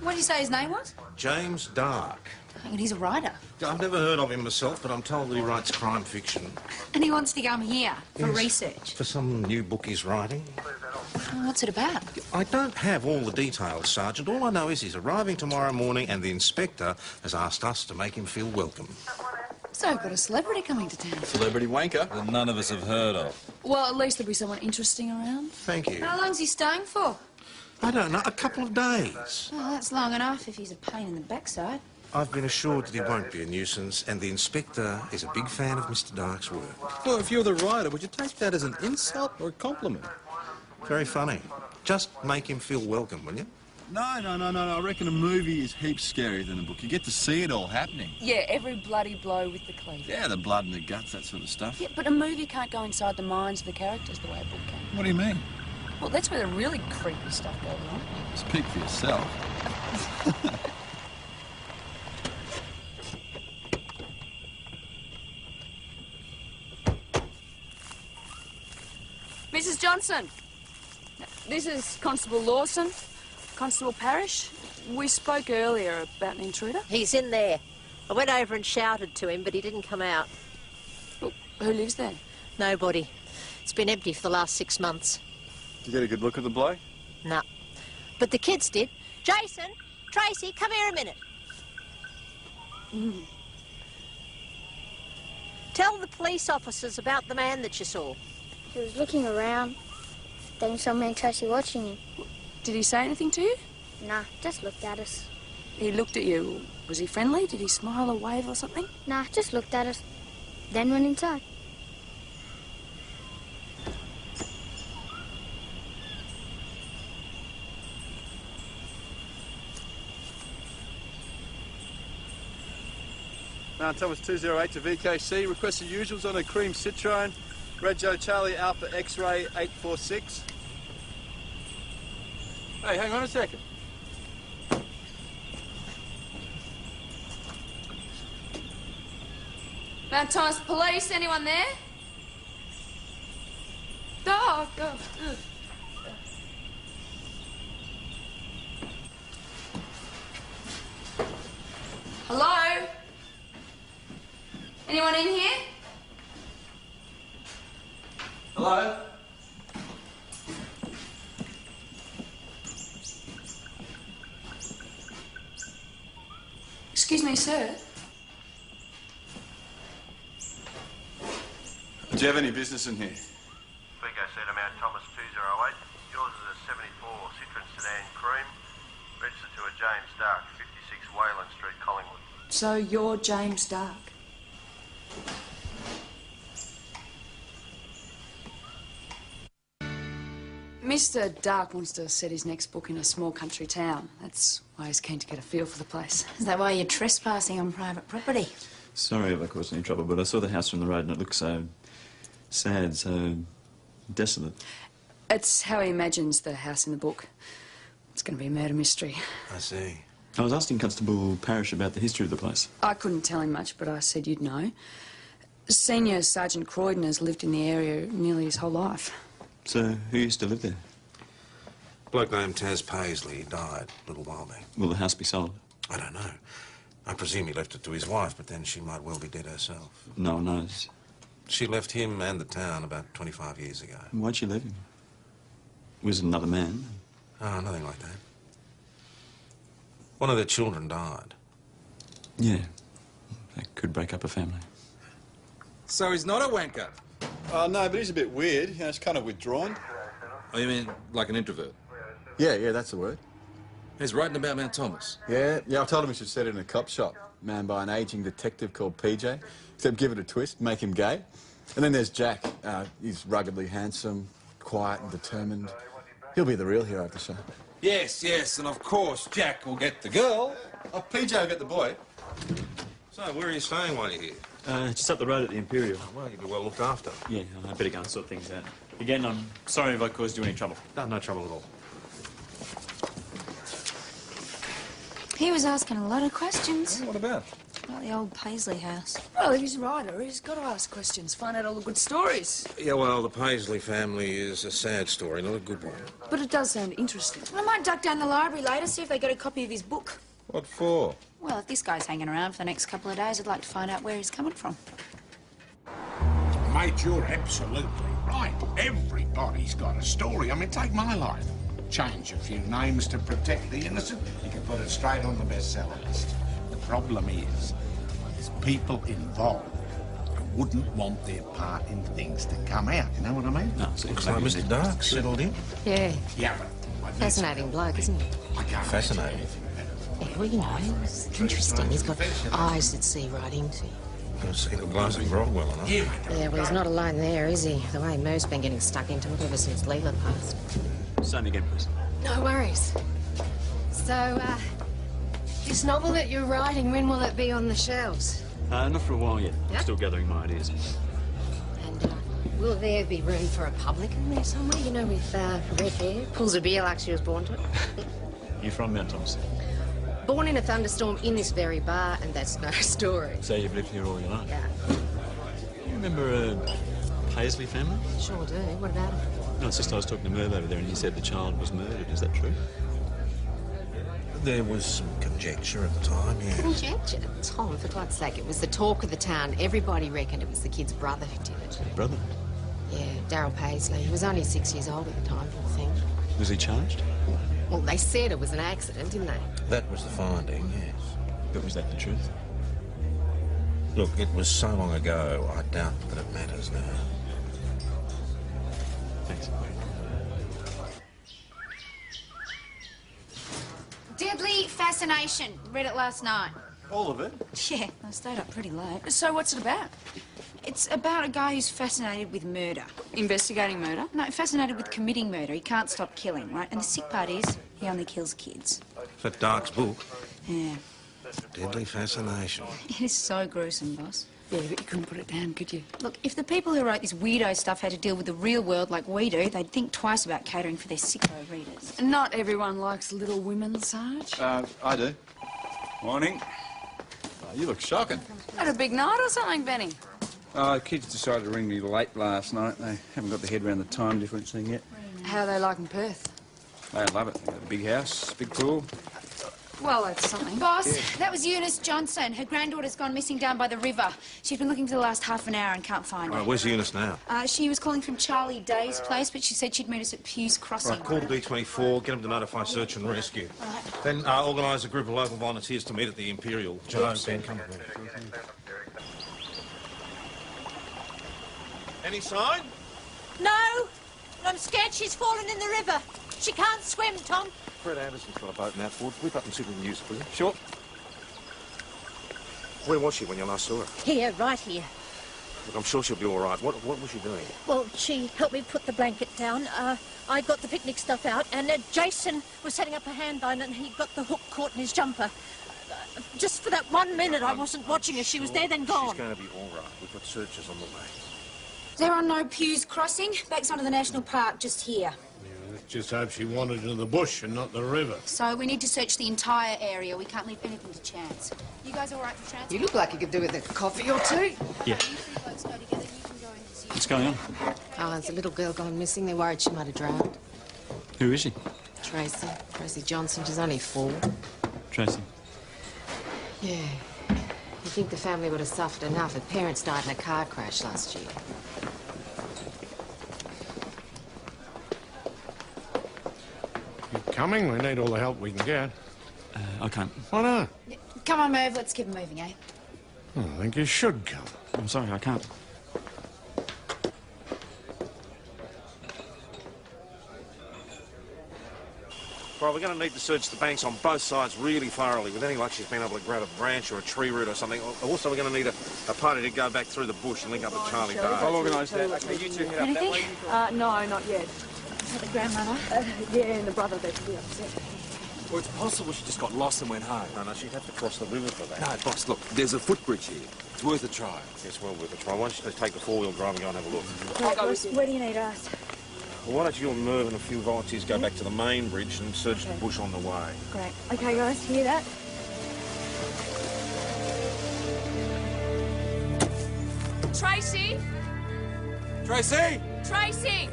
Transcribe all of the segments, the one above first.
What did you say his name was? James Dark. And he's a writer. I've never heard of him myself, but I'm told that he writes crime fiction. And he wants to come here for research. For some new book he's writing. Oh, what's it about? I don't have all the details, Sergeant. All I know is he's arriving tomorrow morning and the inspector has asked us to make him feel welcome. So we've got a celebrity coming to town. Celebrity wanker that none of us have heard of. Well, at least there'll be someone interesting around. Thank you. How long's he staying for? I don't know, a couple of days. Well, that's long enough if he's a pain in the backside. I've been assured that he won't be a nuisance, and the inspector is a big fan of Mr. Dark's work. Well, if you're the writer, would you take that as an insult or a compliment? Very funny. Just make him feel welcome, will you? No. I reckon a movie is heaps scarier than a book. You get to see it all happening. Yeah, every bloody blow with the cleaver. Yeah, the blood and the guts, that sort of stuff. Yeah, but a movie can't go inside the minds of the characters the way a book can. What do you mean? Well, that's where the really creepy stuff goes on. Speak for yourself. Mrs. Johnson, this is Constable Lawson, Constable Parrish. We spoke earlier about an intruder. He's in there. I went over and shouted to him, but he didn't come out. Well, who lives there? Nobody. It's been empty for the last 6 months. Did you get a good look at the bloke? No. But the kids did. Jason, Tracy, come here a minute. Tell the police officers about the man that you saw. He was looking around. Then he saw me and Tracy watching him. Did he say anything to you? Nah, just looked at us. He looked at you. Was he friendly? Did he smile or wave or something? Nah, just looked at us. Then went inside. Mount Thomas 208 to VKC. Requested usuals on a cream Citroen. Red Joe Charlie Alpha X-ray 846. Hey, hang on a second. Mount Thomas Police, anyone there? Oh, God. Hello? Anyone in here? Hello? Excuse me, sir. Do you have any business in here? Vigo Cedar, Mount Thomas 208. Yours is a 74 Citroen Sedan Cream. Registered to a James Dark, 56 Wayland Street, Collingwood. So you're James Dark? Mr. Dark wants to set his next book in a small country town. That's why he's keen to get a feel for the place. Is that why you're trespassing on private property? Sorry if I caused any trouble, but I saw the house from the road and it looked so sad, so desolate. It's how he imagines the house in the book. It's going to be a murder mystery. I see. I was asking Constable Parrish about the history of the place. I couldn't tell him much, but I said you'd know. Senior Sergeant Croydon has lived in the area nearly his whole life. So, who used to live there? A bloke named Taz Paisley died a little while back. Will the house be sold? I don't know. I presume he left it to his wife, but then she might well be dead herself. No one knows. She left him and the town about 25 years ago. Why'd she leave him? Was it another man? Oh, nothing like that. One of their children died. Yeah. That could break up a family. So he's not a wanker? No, but he's a bit weird. You know, he's kind of withdrawn. Oh, you mean like an introvert? Yeah, that's the word. He's writing about Mount Thomas. Yeah, I told him he should set it in a cop shop, manned by an ageing detective called PJ. Except give it a twist, make him gay. And then there's Jack. He's ruggedly handsome, quiet and determined. He'll be the real hero of the show. Yes, and of course Jack will get the girl. Oh, PJ will get the boy. So, where are you staying while you're here? Just up the road at the Imperial. Oh, well, you'll be well looked after. Yeah, I better go and sort things out. Again, I'm sorry if I caused you any trouble. No trouble at all. He was asking a lot of questions. What about? Like the old Paisley house. Well, if he's a writer, he's got to ask questions, find out all the good stories. Yeah, well, the Paisley family is a sad story, not a good one. But it does sound interesting. I might duck down the library later, see if they got a copy of his book. What for? Well, if this guy's hanging around for the next couple of days, I'd like to find out where he's coming from. Mate, you're absolutely right. Everybody's got a story. I mean, take my life. Change a few names to protect the innocent. You can put it straight on the bestseller list. The problem is, there's people involved who wouldn't want their part in things to come out. You know what I mean? No, Looks like Mr. Dark settled in. Yeah. Yeah, but... Fascinating bloke, isn't he? I can't Fascinating. Yeah, well, you know, it's interesting. He's got eyes that see right into you. I've seen a glass of grog well enough. Yeah, Yeah, well, he's not alone there, is he? The way Mo's been getting stuck into it ever since Leela passed. Sign again, please. No worries. So, this novel that you're writing, when will it be on the shelves? Not for a while yet. Yeah? Still gathering my ideas. And, will there be room for a publican there somewhere, you know, with, red hair, pulls a beer like she was born to it? You from Mount Thomas? Born in a thunderstorm in this very bar, and that's no story. So you've lived here all your life? Yeah. You remember a Paisley family? Sure do. What about him? No, it's just I was talking to Merv over there and he said the child was murdered. Is that true? There was some conjecture at the time, yeah. Conjecture? Tom, for God's sake, it was the talk of the town. Everybody reckoned it was the kid's brother who did it. Brother? Yeah, Darryl Paisley. He was only 6 years old at the time, poor thing. Was he charged? Well, they said it was an accident, didn't they? That was the finding, yes. But was that the truth? Look, it was so long ago, I doubt that it matters now. Thanks. Deadly Fascination. Read it last night. All of it? Yeah, I stayed up pretty late. So what's it about? It's about a guy who's fascinated with murder. Investigating murder? No, fascinated with committing murder. He can't stop killing, right? And the sick part is, he only kills kids. Is that Dark's book? Yeah. Deadly Fascination. It is so gruesome, boss. Yeah, but you couldn't put it down, could you? Look, if the people who wrote this weirdo stuff had to deal with the real world like we do, they'd think twice about catering for their sicko readers. Not everyone likes Little Women, Sarge. I do. Morning. You look shocking. Had a big night or something, Benny? The kids decided to ring me late last night. They haven't got their head around the time difference thing yet. How are they liking Perth? They love it. They've got a big house, big pool. Well, that's something. Boss, that was Eunice Johnson. Her granddaughter's gone missing down by the river. She's been looking for the last half an hour and can't find her. Where's Eunice now? She was calling from Charlie Day's place, but she said she'd meet us at Pew's Crossing. Right, call D24, get them to notify search and rescue. Right. Then organise a group of local volunteers to meet at the Imperial. Joe, Ben, come with me. Any sign? No! I'm scared she's fallen in the river. She can't swim, Tom. Fred Anderson's got a boat in that port. Whip up and see if we can use it, will you? Sure. Where was she when you last saw her? Here, right here. Look, I'm sure she'll be all right. What was she doing? Well, she helped me put the blanket down. I got the picnic stuff out, and Jason was setting up a handline, and he got the hook caught in his jumper. Just for that 1 minute, I wasn't watching her. She was there, then gone. She's going to be all right. We've got searchers on the way. There are no Pew's Crossing. Back onto the national park, just here. Let's just hope she wandered into the bush and not the river. So we need to search the entire area. We can't leave anything to chance. You guys all right for transport? You look like you could do with a coffee or two. Yeah. You three blokes go together. You can go and see. What's going on? Oh, there's a little girl gone missing. They're worried she might have drowned. Who is she? Tracy Johnson. She's only 4. Tracy. Yeah. You think the family would have suffered enough? Her parents died in a car crash last year. Keep coming. We need all the help we can get. I can't. Why not? Come on, Merv. Let's keep moving, eh? I think you should come. I'm sorry, I can't. Right, we're going to need to search the banks on both sides really thoroughly. With any luck, she's been able to grab a branch or a tree root or something. Also, we're going to need a party to go back through the bush and link up with Charlie Day. I'll organise that. Okay, you two head up that way. No, not yet. Is that the grandmother? Yeah, and the brother, they'd be upset. Well, it's possible she just got lost and went home. No, she'd have to cross the river for that. No, boss, look, there's a footbridge here. It's worth a try. It's well worth a try. Why don't you take the four-wheel drive and go and have a look? I'll go with you. Where do you need us? Well, why don't you and Merv and a few volunteers go back to the main bridge and search the bush on the way? Great. Okay, guys, hear that? Tracy? Tracy! Tracy!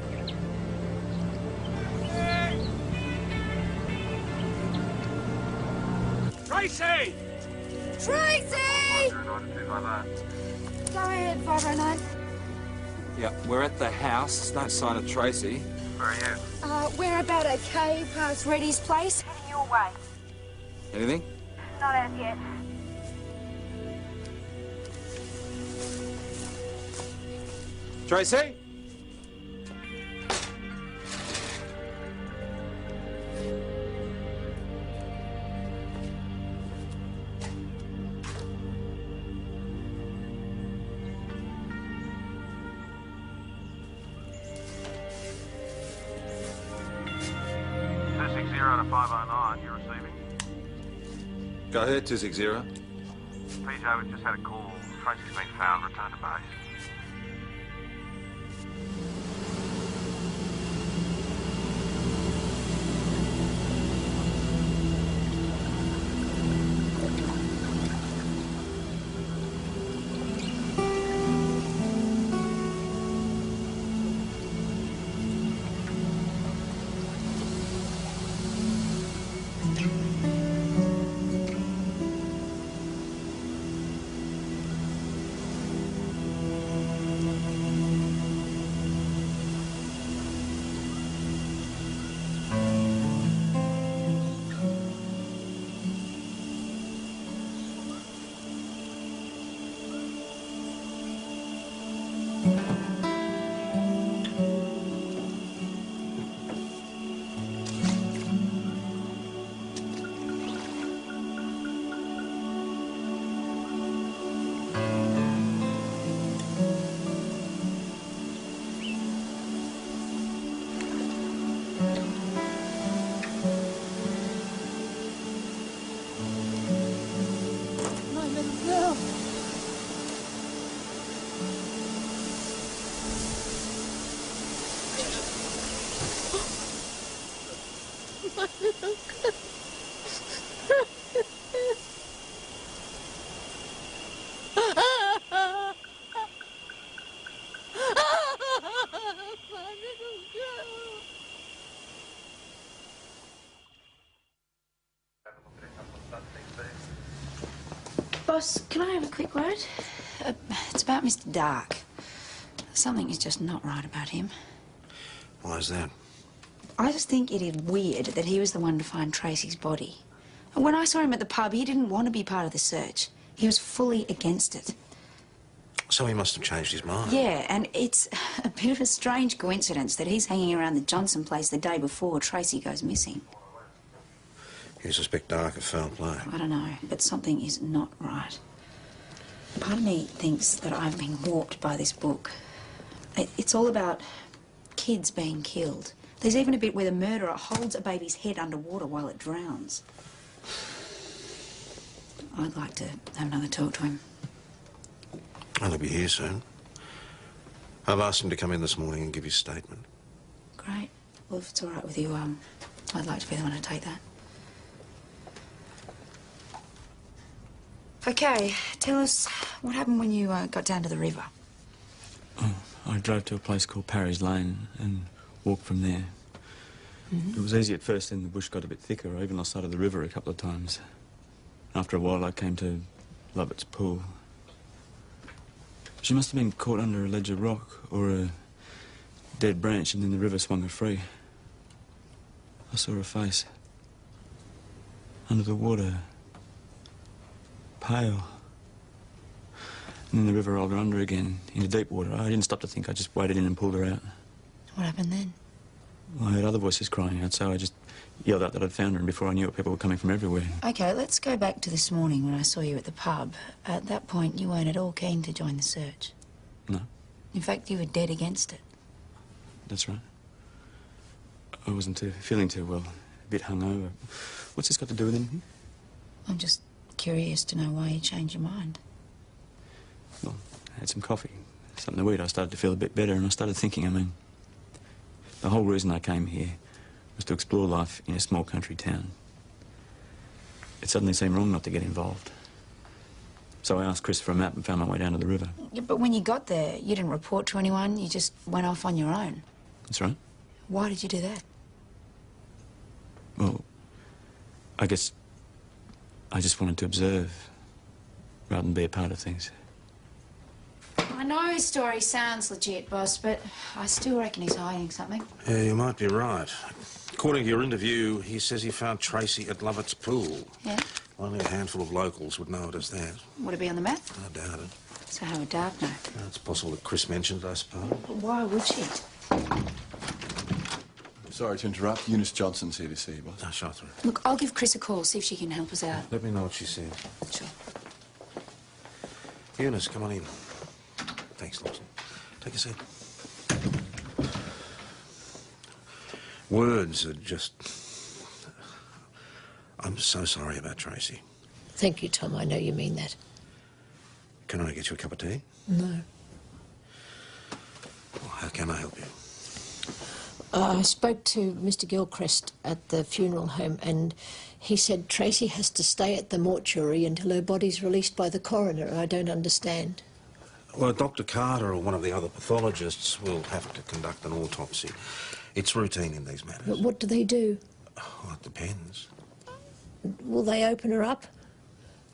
Tracy! Tracy! Go ahead, 509. Yeah, we're at the house. There's no sign of Tracy. Where are you? We're about a K past Reddy's place. Heading your way. Anything? Not as yet. Tracy? To 509, you're receiving. Go ahead, 260. PJ, we've just had a call. Tracy's been found. Return to base. Boss, can I have a quick word? It's about Mr. Dark. Something is just not right about him. Why is that? I just think it is weird that he was the one to find Tracy's body. And when I saw him at the pub, he didn't want to be part of the search. He was fully against it. So he must have changed his mind. Yeah, and it's a bit of a strange coincidence that he's hanging around the Johnson place the day before Tracy goes missing. You suspect Dark of foul play? I don't know, but something is not right. Part of me thinks that I've been warped by this book. It's all about kids being killed. There's even a bit where the murderer holds a baby's head underwater while it drowns. I'd like to have another talk to him. Well, he'll be here soon. I've asked him to come in this morning and give his statement. Great. Well, if it's all right with you, I'd like to be the one to take that. Okay, tell us what happened when you got down to the river. Oh, I drove to a place called Parry's Lane and walked from there. It was easy at first, then the bush got a bit thicker. I even lost sight of the river a couple of times. After a while, I came to Lovett's pool. She must have been caught under a ledge of rock or a dead branch, and then the river swung her free. I saw her face. Under the water. Pale. And then the river rolled her under again, into deep water. I didn't stop to think. I just waded in and pulled her out. What happened then? Well, I heard other voices crying out, so I just yelled out that I'd found her, and before I knew it, people were coming from everywhere. Okay, let's go back to this morning when I saw you at the pub. At that point, you weren't at all keen to join the search. No. In fact, you were dead against it. That's right. I wasn't feeling too well, a bit hungover. What's this got to do with anything? I'm just curious to know why you changed your mind. Well, I had some coffee, something to eat. I started to feel a bit better, and I started thinking, the whole reason I came here was to explore life in a small country town. It suddenly seemed wrong not to get involved. So I asked Chris for a map and found my way down to the river. Yeah, but when you got there, you didn't report to anyone. You just went off on your own. That's right. Why did you do that? Well, I guess I just wanted to observe rather than be a part of things. I know his story sounds legit, boss, but I still reckon he's hiding something. Yeah, you might be right. According to your interview, he says he found Tracy at Lovett's pool. Yeah? Only a handful of locals would know it as that. Would it be on the map? I doubt it. So how would Dark know? It's possible that Chris mentioned it, I suppose. But why would she? Sorry to interrupt. Eunice Johnson's here to see you, boss. No, shut through. Look, I'll give Chris a call, see if she can help us out. Let me know what she said. Sure. Eunice, come on in. Thanks, Lawson. Take a seat. Words are just... I'm so sorry about Tracy. Thank you, Tom. I know you mean that. Can I get you a cup of tea? No. Well, how can I help you? I spoke to Mr. Gilchrist at the funeral home, and he said Tracy has to stay at the mortuary until her body's released by the coroner. I don't understand. Well, Dr. Carter or one of the other pathologists will have to conduct an autopsy. It's routine in these matters. But what do they do? Well, it depends. Will they open her up?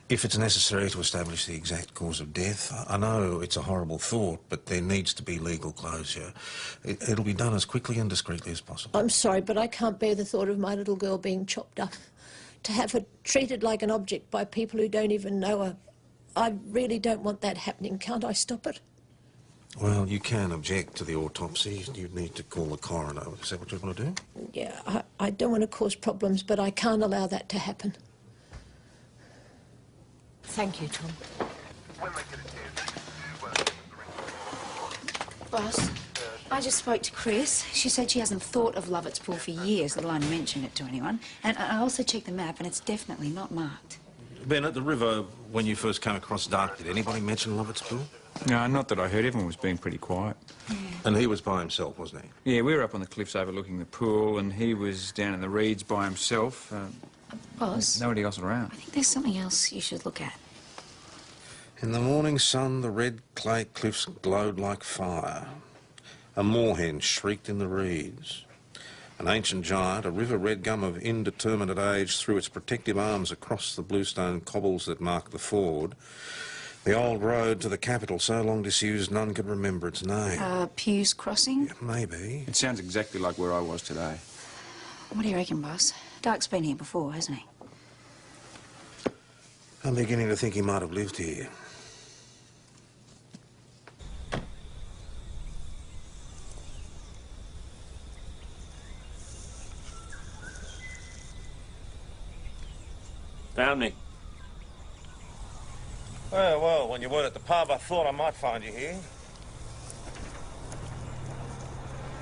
If it's necessary to establish the exact cause of death, I know it's a horrible thought, but there needs to be legal closure. It'll be done as quickly and discreetly as possible. I'm sorry, but I can't bear the thought of my little girl being chopped up. To have her treated like an object by people who don't even know her. I really don't want that happening. Can't I stop it? Well, you can object to the autopsy. You need to call the coroner. Is that what you want to do? Yeah, I don't want to cause problems, but I can't allow that to happen. Thank you, Tom. Boss, I just spoke to Chris. She said she hasn't thought of Lovett's pool for years, let alone mention it to anyone. And I also checked the map, and it's definitely not marked. Ben, at the river, when you first came across Dark, did anybody mention Lovett's pool? No, not that I heard. Everyone was being pretty quiet. And he was by himself, wasn't he? Yeah, we were up on the cliffs overlooking the pool, and he was down in the reeds by himself. Boss? Nobody else around. I think there's something else you should look at. In the morning sun, the red clay cliffs glowed like fire. A moorhen shrieked in the reeds. An ancient giant, a river red gum of indeterminate age, threw its protective arms across the bluestone cobbles that mark the ford. The old road to the capital, so long disused none could remember its name. Pew's Crossing? Yeah, maybe. It sounds exactly like where I was today. What do you reckon, boss? Dark's been here before, hasn't he? I'm beginning to think he might have lived here. Found me. Well, when you weren't at the pub, I thought I might find you here.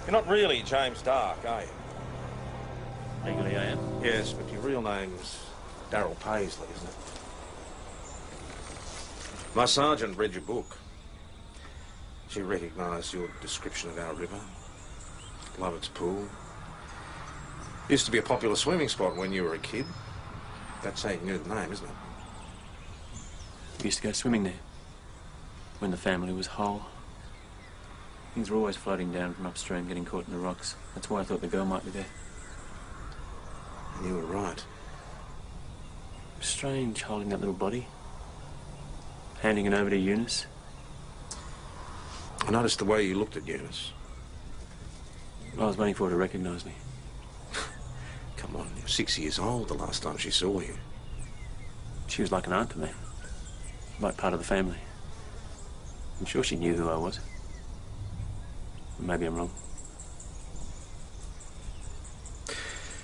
You're not really James Dark, are you? Legally, I am. Yes, but your real name's Darryl Paisley, isn't it? My sergeant read your book. She recognised your description of our river. Lovett's pool. Used to be a popular swimming spot when you were a kid. That's how you knew the name, isn't it? We used to go swimming there when the family was whole. Things were always floating down from upstream, getting caught in the rocks. That's why I thought the girl might be there. And you were right. Strange holding that little body, handing it over to Eunice. I noticed the way you looked at Eunice. I was waiting for her to recognise me. Come on, you were 6 years old the last time she saw you. She was like an aunt to me, like part of the family. I'm sure she knew who I was. Maybe I'm wrong.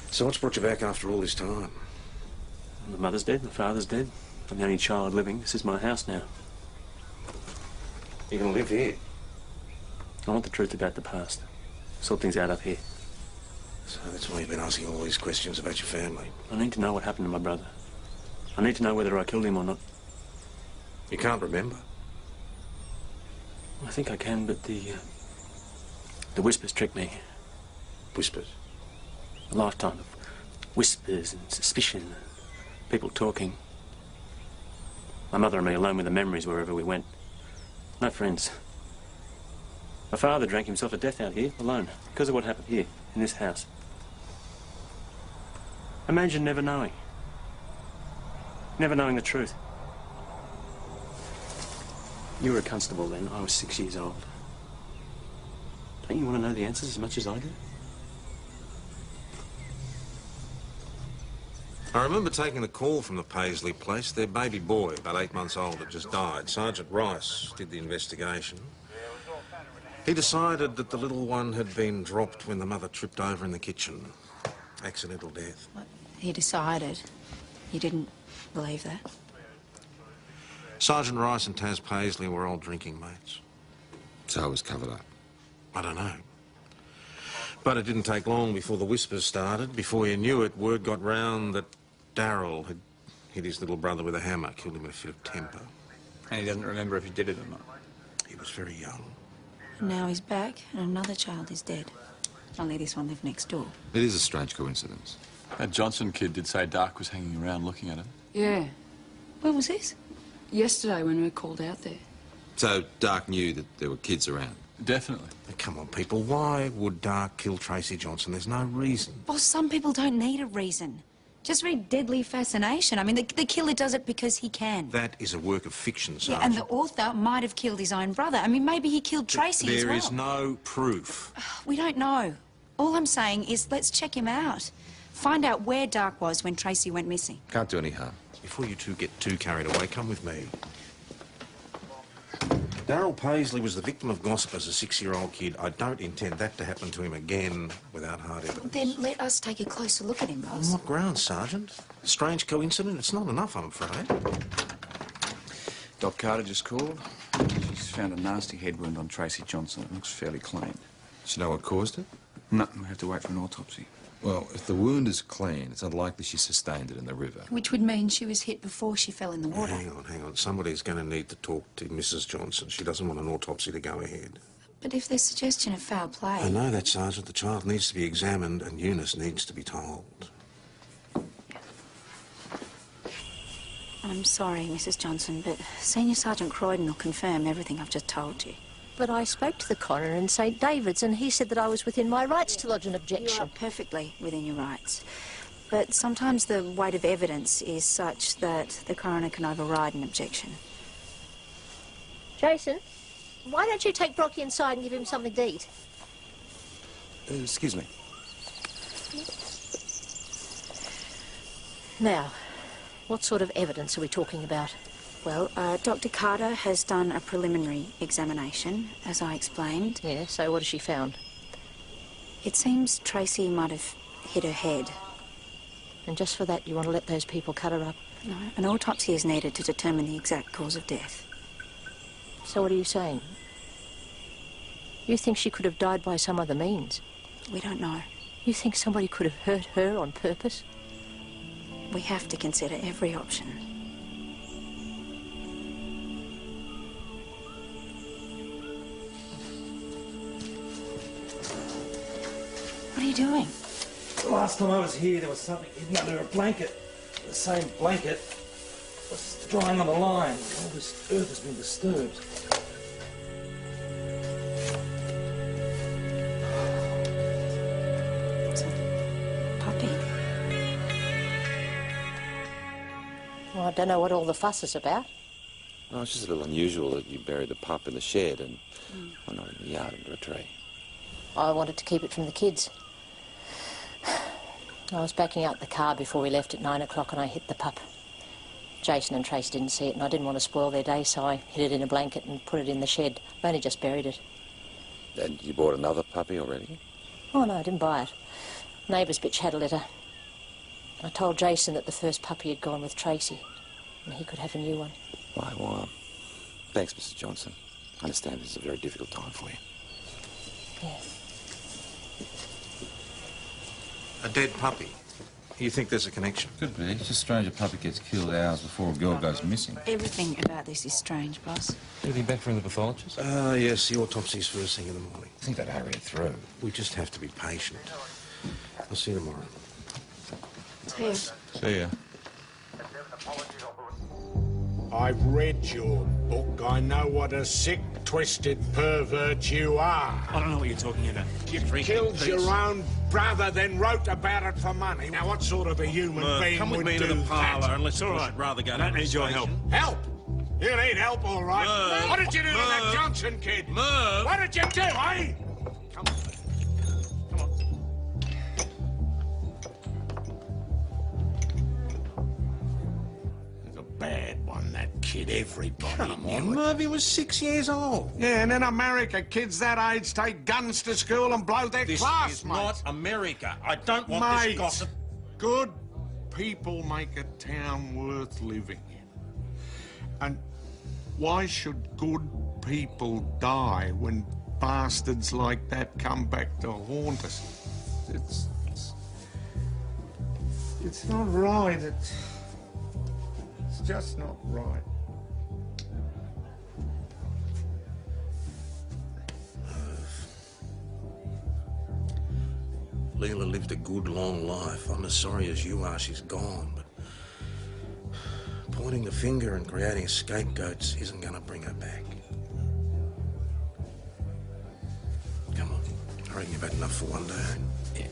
So what's brought you back after all this time? The mother's dead, the father's dead. I'm the only child living. This is my house now. You can live here? I want the truth about the past. Sort things out up here. So that's why you've been asking all these questions about your family? I need to know what happened to my brother. I need to know whether I killed him or not. You can't remember? I think I can, but the whispers trick me. Whispers? A lifetime of whispers and suspicion, people talking. My mother and me alone with the memories wherever we went. No friends. My father drank himself to death out here, alone, because of what happened here, in this house. Imagine never knowing. Never knowing the truth. You were a constable then. I was 6 years old. Don't you want to know the answers as much as I do? I remember taking a call from the Paisley place. Their baby boy, about 8 months old, had just died. Sergeant Rice did the investigation. He decided that the little one had been dropped when the mother tripped over in the kitchen. Accidental death. What? He decided. You didn't believe that? Sergeant Rice and Taz Paisley were old drinking mates. So it was covered up? I don't know. But it didn't take long before the whispers started. Before you knew it, word got round that Darryl had hit his little brother with a hammer, killed him in a fit of temper. And he doesn't remember if he did it or not. He was very young. And now he's back, and another child is dead. Only this one lived next door. It is a strange coincidence. That Johnson kid did say Dark was hanging around looking at her. Yeah. When was this? Yesterday when we called out there. So Dark knew that there were kids around? Definitely. Come on, people. Why would Dark kill Tracy Johnson? There's no reason. Well, some people don't need a reason. Just read Deadly Fascination. I mean, the killer does it because he can. That is a work of fiction, Sergeant. Yeah, and the author might have killed his own brother. I mean, maybe he killed Tracy as well. There is no proof. We don't know. All I'm saying is let's check him out. Find out where Dark was when Tracy went missing. Can't do any harm. Before you two get too carried away, come with me. Darryl Paisley was the victim of gossip as a 6-year-old kid. I don't intend that to happen to him again without hard evidence. Then let us take a closer look at him, boss. On what grounds, Sergeant? Strange coincidence? It's not enough, I'm afraid. Doc Carter just called. She's found a nasty head wound on Tracy Johnson. It looks fairly clean. Does she know what caused it? No, we'll have to wait for an autopsy. Well, if the wound is clean, it's unlikely she sustained it in the river. Which would mean she was hit before she fell in the water. Hang on. Somebody's going to need to talk to Mrs. Johnson. She doesn't want an autopsy to go ahead. But if there's suggestion of foul play... I know that, Sergeant. The child needs to be examined and Eunice needs to be told. I'm sorry, Mrs. Johnson, but Senior Sergeant Croydon will confirm everything I've just told you. But I spoke to the coroner in St David's and he said that I was within my rights to lodge an objection. You are perfectly within your rights. But sometimes the weight of evidence is such that the coroner can override an objection. Jason, why don't you take Brocky inside and give him something to eat? Excuse me. Now, what sort of evidence are we talking about? Well, Dr. Carter has done a preliminary examination, as I explained. Yeah, so what has she found? It seems Tracy might have hit her head. And just for that, you want to let those people cut her up? No, an autopsy is needed to determine the exact cause of death. So what are you saying? You think she could have died by some other means? We don't know. You think somebody could have hurt her on purpose? We have to consider every option. What are you doing? The last time I was here, there was something hidden under a blanket. The same blanket was drying on the line. All this earth has been disturbed. It's a puppy. Well, I don't know what all the fuss is about. Oh, it's just a little unusual that you buried the pup in the shed and well, not in the yard under a tree. I wanted to keep it from the kids. I was backing out the car before we left at 9 o'clock and I hit the pup. Jason and Trace didn't see it and I didn't want to spoil their day, so I hid it in a blanket and put it in the shed. I only just buried it. And you bought another puppy already? Oh, no, I didn't buy it. Neighbour's bitch had a litter. I told Jason that the first puppy had gone with Tracy and he could have a new one. Why, well, thanks, Mrs. Johnson. I understand this is a very difficult time for you. Yeah. A dead puppy. You think there's a connection? Could be. It's just strange a puppy gets killed hours before a girl goes missing. Everything about this is strange, boss. Anything back from the pathologist? Yes, the autopsy's first thing in the morning. I think they'd hurry it through. We just have to be patient. I'll see you tomorrow. See you. See ya. I've read your book. I know what a sick, twisted pervert you are. I don't know what you're talking about. You killed your own brother, then wrote about it for money. Now, what sort of a human being come would with me do to the parlour that? and let's rather go. I don't need your help. Help? You need help, all right. Merv. What did you do to that Johnson kid? Merv. What did you do, eh? Come on. Come on. He's a bad one, that kid. Everybody Come knew on, it. Merv, he was 6 years old. Yeah, and in America, kids that age take guns to school and blow their This classmates. is not America. I don't want Mate, this gossip. good people make a town worth living in. And why should good people die when bastards like that come back to haunt us? It's not right. It's just not right. Leela lived a good, long life. I'm as sorry as you are she's gone, but pointing the finger and creating scapegoats isn't going to bring her back. Come on. I reckon you've had enough for one day. Yeah.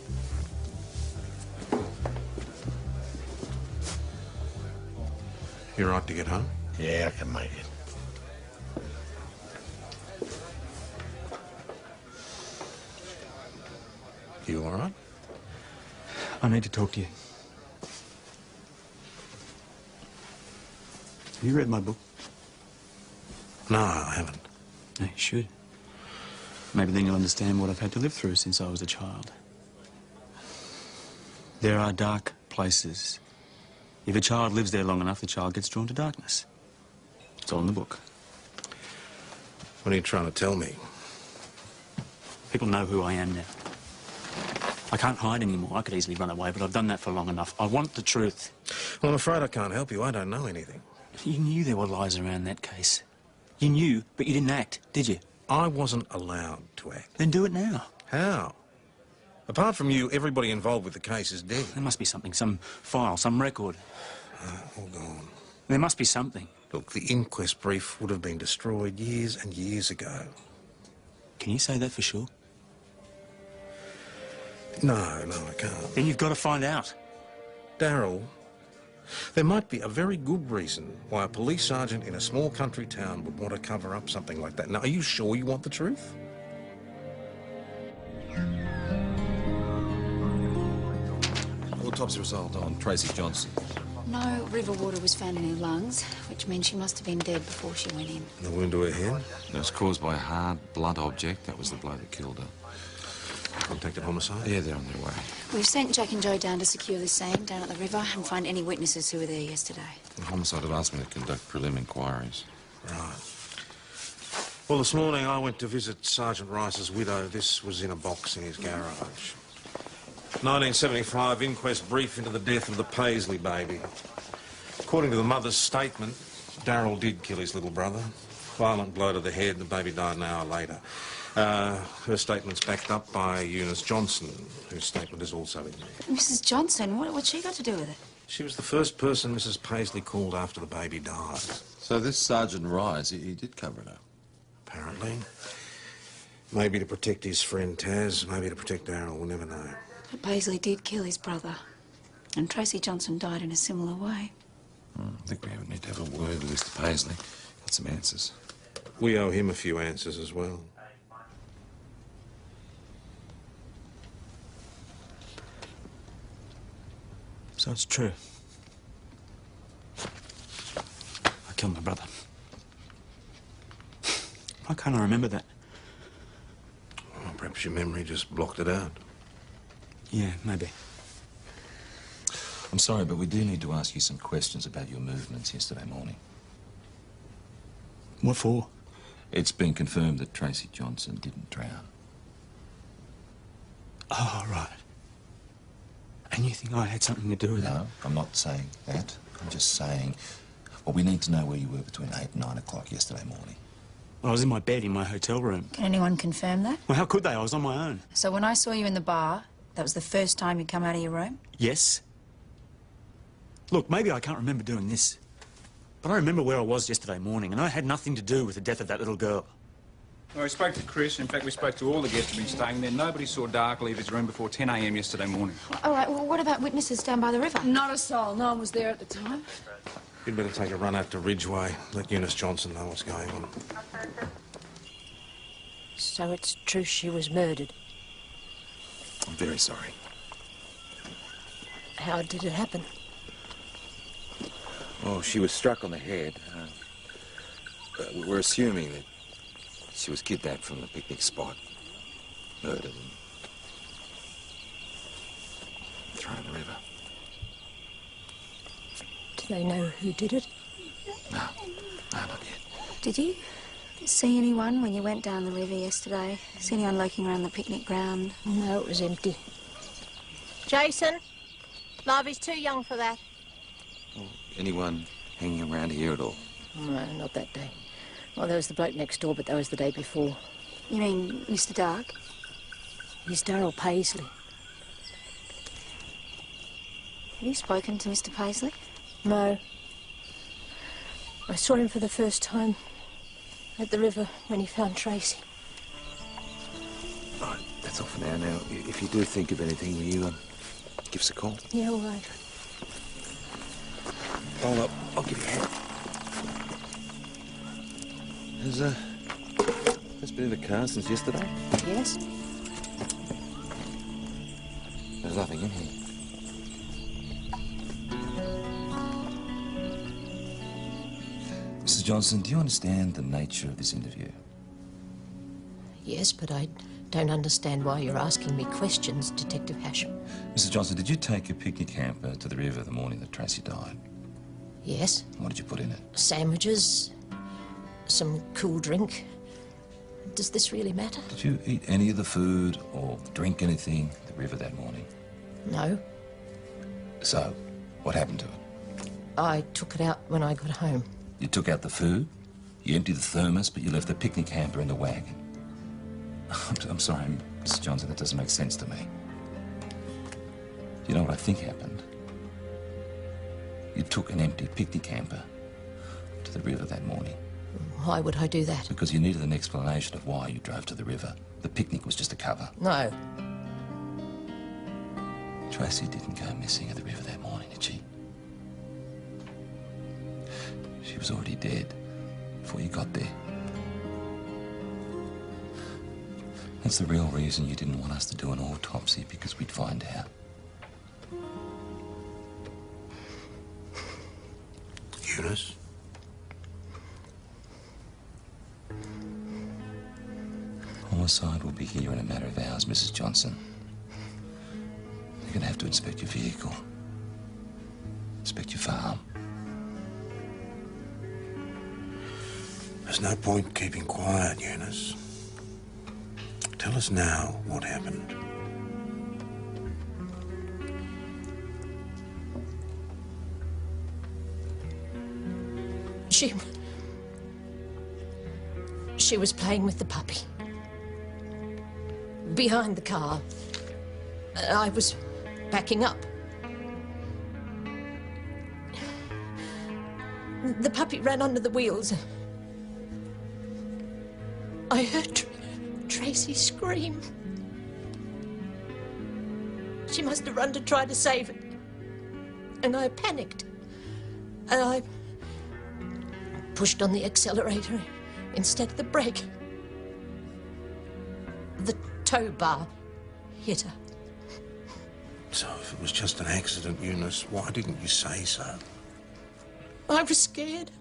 You right to get home? Yeah, I can make it. You all right? I need to talk to you. Have you read my book? No, I haven't. No, you should. Maybe then you'll understand what I've had to live through since I was a child. There are dark places. If a child lives there long enough, the child gets drawn to darkness. It's all in the book. What are you trying to tell me? People know who I am now. I can't hide anymore. I could easily run away, but I've done that for long enough. I want the truth. Well, I'm afraid I can't help you. I don't know anything. You knew there were lies around that case. You knew, but you didn't act, did you? I wasn't allowed to act. Then do it now. How? Apart from you, everybody involved with the case is dead. There must be something, some file, some record. All gone. There must be something. Look, the inquest brief would have been destroyed years and years ago. Can you say that for sure? No, I can't. Then you've got to find out. Darryl, there might be a very good reason why a police sergeant in a small country town would want to cover up something like that. Now, are you sure you want the truth? Autopsy result on Tracy Johnson. No river water was found in her lungs, which means she must have been dead before she went in. The wound to her head? It was caused by a hard, blunt object. That was the blow that killed her. Contacted homicide? Yeah, they're on their way. We've sent Jack and Joe down to secure the scene down at the river and find any witnesses who were there yesterday. The homicide have asked me to conduct prelim inquiries. Right. Well, this morning I went to visit Sergeant Rice's widow. This was in a box in his garage. 1975 inquest brief into the death of the Paisley baby. According to the mother's statement, Darryl did kill his little brother. Violent blow to the head, the baby died an hour later. Her statement's backed up by Eunice Johnson, whose statement is also in there. Mrs. Johnson? What's she got to do with it? She was the first person Mrs. Paisley called after the baby died. So this Sergeant Rice, he did cover it up? Apparently. Maybe to protect his friend Taz, maybe to protect Darryl, we'll never know. But Paisley did kill his brother. And Tracy Johnson died in a similar way. I think we need to have a word with Mr. Paisley. Get some answers. We owe him a few answers as well. So it's true. I killed my brother. Why can't I remember that? Well, perhaps your memory just blocked it out. Yeah, maybe. I'm sorry, but we do need to ask you some questions about your movements yesterday morning. What for? It's been confirmed that Tracy Johnson didn't drown. Oh, right. And you think I had something to do with that? No, I'm not saying that. I'm just saying, well, we need to know where you were between 8 and 9 o'clock yesterday morning. Well, I was in my bed in my hotel room. Can anyone confirm that? Well, how could they? I was on my own. So when I saw you in the bar, that was the first time you'd come out of your room? Yes. Look, maybe I can't remember doing this, But I remember where I was yesterday morning, and I had nothing to do with the death of that little girl. Well, we spoke to Chris. In fact, we spoke to all the guests who've been staying there. Nobody saw Dark leave his room before 10 a.m. yesterday morning. All right, well, what about witnesses down by the river? Not a soul. No one was there at the time. You'd better take a run out to Ridgeway. Let Eunice Johnson know what's going on. So it's true she was murdered. I'm very sorry. How did it happen? Oh, she was struck on the head. We're assuming that she was kidnapped from the picnic spot, murdered, and thrown in the river. Do they know who did it? No, not yet. Did you see anyone when you went down the river yesterday? See anyone lurking around the picnic ground? No, it was empty. Jason, Livy's too young for that. Anyone hanging around here at all? No, not that day. Well, there was the bloke next door, but that was the day before. You mean Mr. Dark? He's Darrell Paisley. Have you spoken to Mr. Paisley? No. I saw him for the first time at the river when he found Tracy. Right, that's all for now. Now, if you do think of anything, will you give us a call? Yeah, all right. Hold up, I'll give you a hand. Has been in the car since yesterday? Yes. There's nothing in here. Mrs. Johnson, do you understand the nature of this interview? Yes, but I don't understand why you're asking me questions, Detective Hasham. Mrs. Johnson, did you take a picnic hamper to the river the morning that Tracy died? Yes. What did you put in it? Sandwiches, some cool drink. Does this really matter? Did you eat any of the food or drink anything at the river that morning? No. So, what happened to it? I took it out when I got home. You took out the food, you emptied the thermos, but you left the picnic hamper in the wagon. I'm sorry, Mrs. Johnson, that doesn't make sense to me. You know what I think happened? You took an empty picnic hamper to the river that morning. Why would I do that? Because you needed an explanation of why you drove to the river. The picnic was just a cover. No. Tracy didn't go missing at the river that morning, did she? She was already dead before you got there. That's the real reason you didn't want us to do an autopsy, because we'd find out. Eunice? Homicide will be here in a matter of hours, Mrs. Johnson. You're going to have to inspect your vehicle. Inspect your farm. There's no point keeping quiet, Eunice. Tell us now what happened. She was playing with the puppy. Behind the car. I was backing up. The puppy ran under the wheels. I heard Tracy scream. She must have run to try to save it. And I panicked. And I pushed on the accelerator instead of the brake. The tow bar hit her. So if it was just an accident, Eunice, why didn't you say so? I was scared.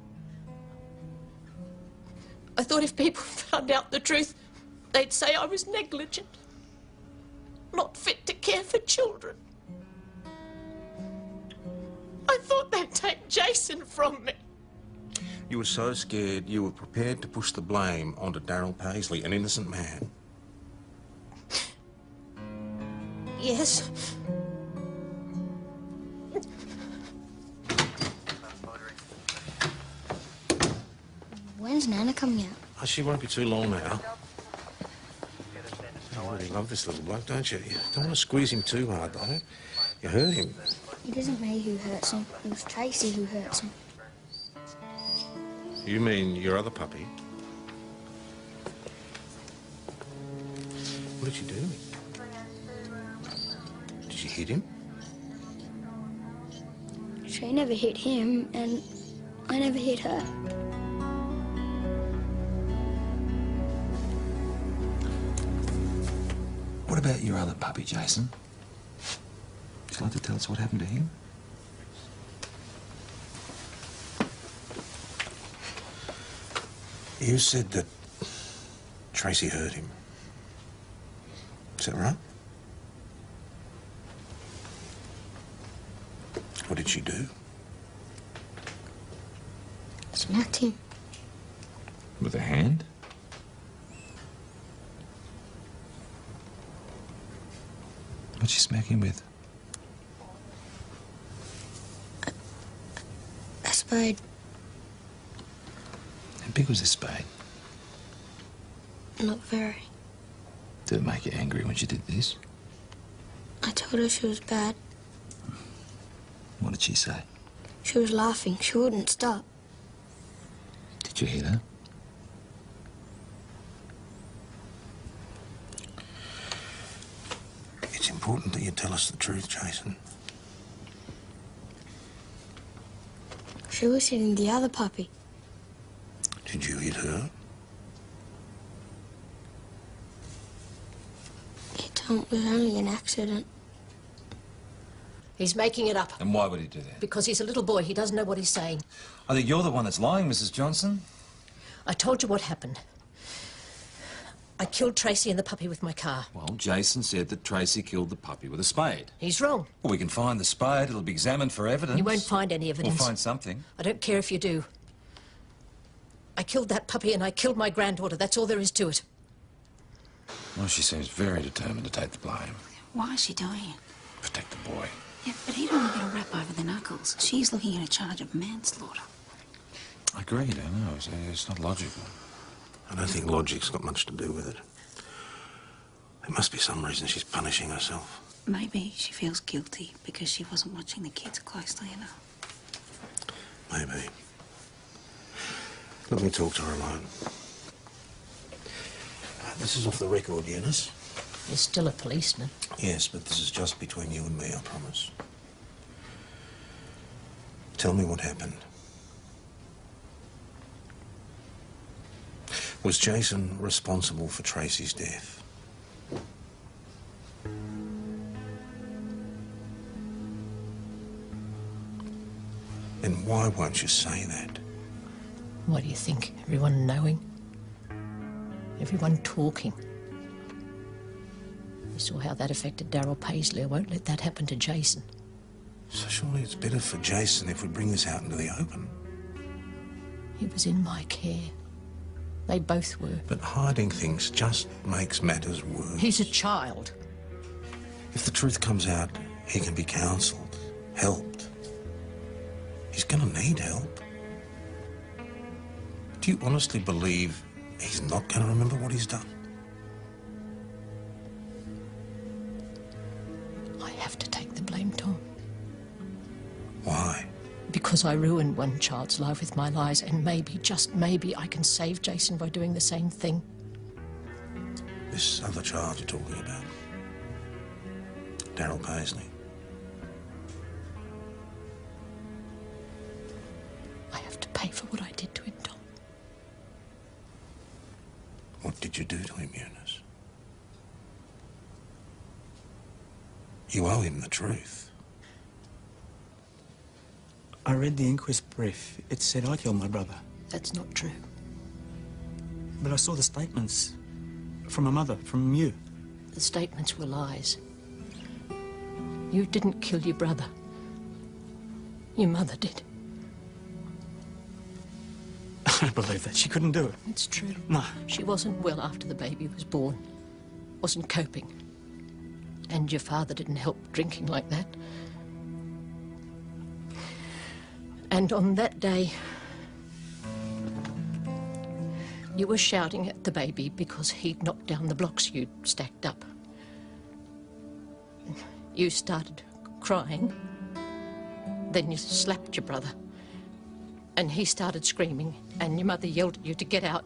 I thought if people found out the truth, they'd say I was negligent, not fit to care for children. I thought they'd take Jason from me. You were so scared you were prepared to push the blame onto Darrell Paisley, an innocent man. Yes. When's Nana coming out? Oh, she won't be too long now. You really love this little bloke, don't you? You don't want to squeeze him too hard, though. You hurt him. It isn't me who hurts him. It was Tracy who hurts him. You mean your other puppy? What did you do? Did you hit him? She never hit him, and I never hit her. What about your other puppy, Jason? Would you like to tell us what happened to him? You said that Tracy hurt him. Is that right? What did she do? Smacked him. With a hand? What'd she smack him with? A spade. How big was this spade? Not very. Did it make you angry when she did this? I told her she was bad. What did she say? She was laughing. She wouldn't stop. Did you hit her? It's important that you tell us the truth, Jason. She was hitting the other puppy. Did you hit her? It was only an accident. He's making it up. And why would he do that? Because he's a little boy. He doesn't know what he's saying. I think you're the one that's lying, Mrs. Johnson. I told you what happened. I killed Tracy and the puppy with my car. Well, Jason said that Tracy killed the puppy with a spade. He's wrong. Well, we can find the spade. It'll be examined for evidence. You won't find any evidence. We'll find something. I don't care if you do. I killed that puppy and I killed my granddaughter. That's all there is to it. Well, she seems very determined to take the blame. Why is she doing it? Protect the boy. Yeah, but he don't want to get a rap over the knuckles. She's looking at a charge of manslaughter. Agreed, I know. It's not logical. I don't think logic's got much to do with it. There must be some reason she's punishing herself. Maybe she feels guilty because she wasn't watching the kids closely enough. Maybe. Let me talk to her alone. This is off the record, Eunice. You're still a policeman. Yes, but this is just between you and me, I promise. Tell me what happened. Was Jason responsible for Tracy's death? Then why won't you say that? What do you think? Everyone knowing? Everyone talking? You saw how that affected Darryl Paisley. I won't let that happen to Jason. So surely it's better for Jason if we bring this out into the open. He was in my care. They both were. But hiding things just makes matters worse. He's a child. If the truth comes out, he can be counselled, helped. He's gonna need help. Do you honestly believe he's not gonna remember what he's done? I have to take the blame, Tom. Why? Because I ruined one child's life with my lies, and maybe, just maybe, I can save Jason by doing the same thing. This other child you're talking about. Darryl Paisley. I have to pay for what I did to him, Tom. What did you do to him, Eunice? You owe him the truth. I read the inquest brief. It said I killed my brother. That's not true. But I saw the statements from my mother, from you. The statements were lies. You didn't kill your brother. Your mother did. I don't believe that. She couldn't do it. It's true. No. She wasn't well after the baby was born. Wasn't coping. And your father didn't help drinking like that. And on that day, you were shouting at the baby because he'd knocked down the blocks you'd stacked up. You started crying. Then you slapped your brother. And he started screaming, and your mother yelled at you to get out,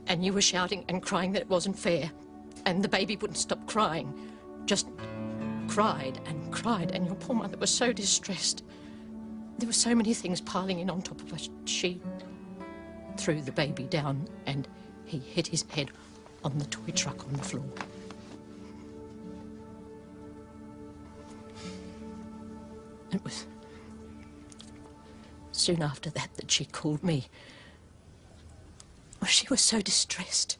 and you were shouting and crying that it wasn't fair. And the baby wouldn't stop crying, just cried, and your poor mother was so distressed. There were so many things piling in on top of us. She threw the baby down, and he hit his head on the toy truck on the floor. It was soon after that she called me. Oh, she was so distressed.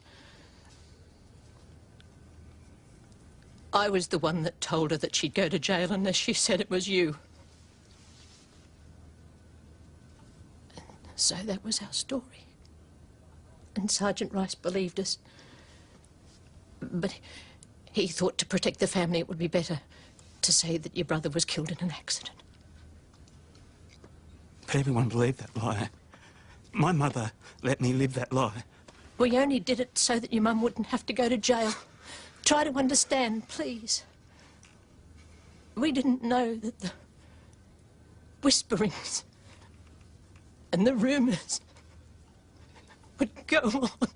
I was the one that told her that she'd go to jail unless she said it was you. And so that was our story. And Sergeant Rice believed us. But he thought to protect the family it would be better to say that your brother was killed in an accident. But everyone believed that lie. My mother let me live that lie. We only did it so that your mum wouldn't have to go to jail. Try to understand, please. We didn't know that the whisperings and the rumours would go on.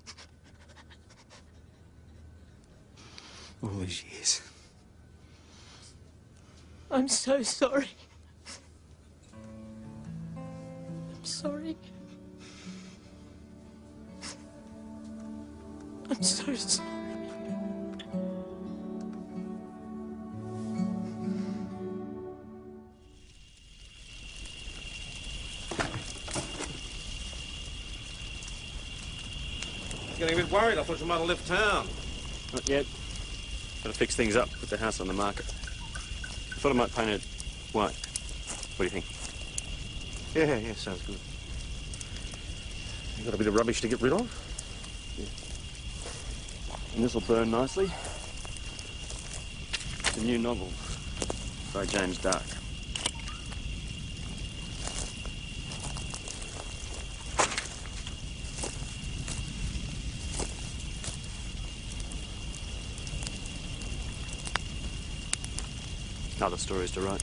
All these years. I'm so sorry. I'm sorry. I'm so sorry. Getting a bit worried. I thought you might have left town. Not yet. Got to fix things up, put the house on the market. I thought I might paint it white. What do you think? Yeah, sounds good. You got a bit of rubbish to get rid of? Yeah. And this will burn nicely. It's a new novel by James Dark. Other stories to write.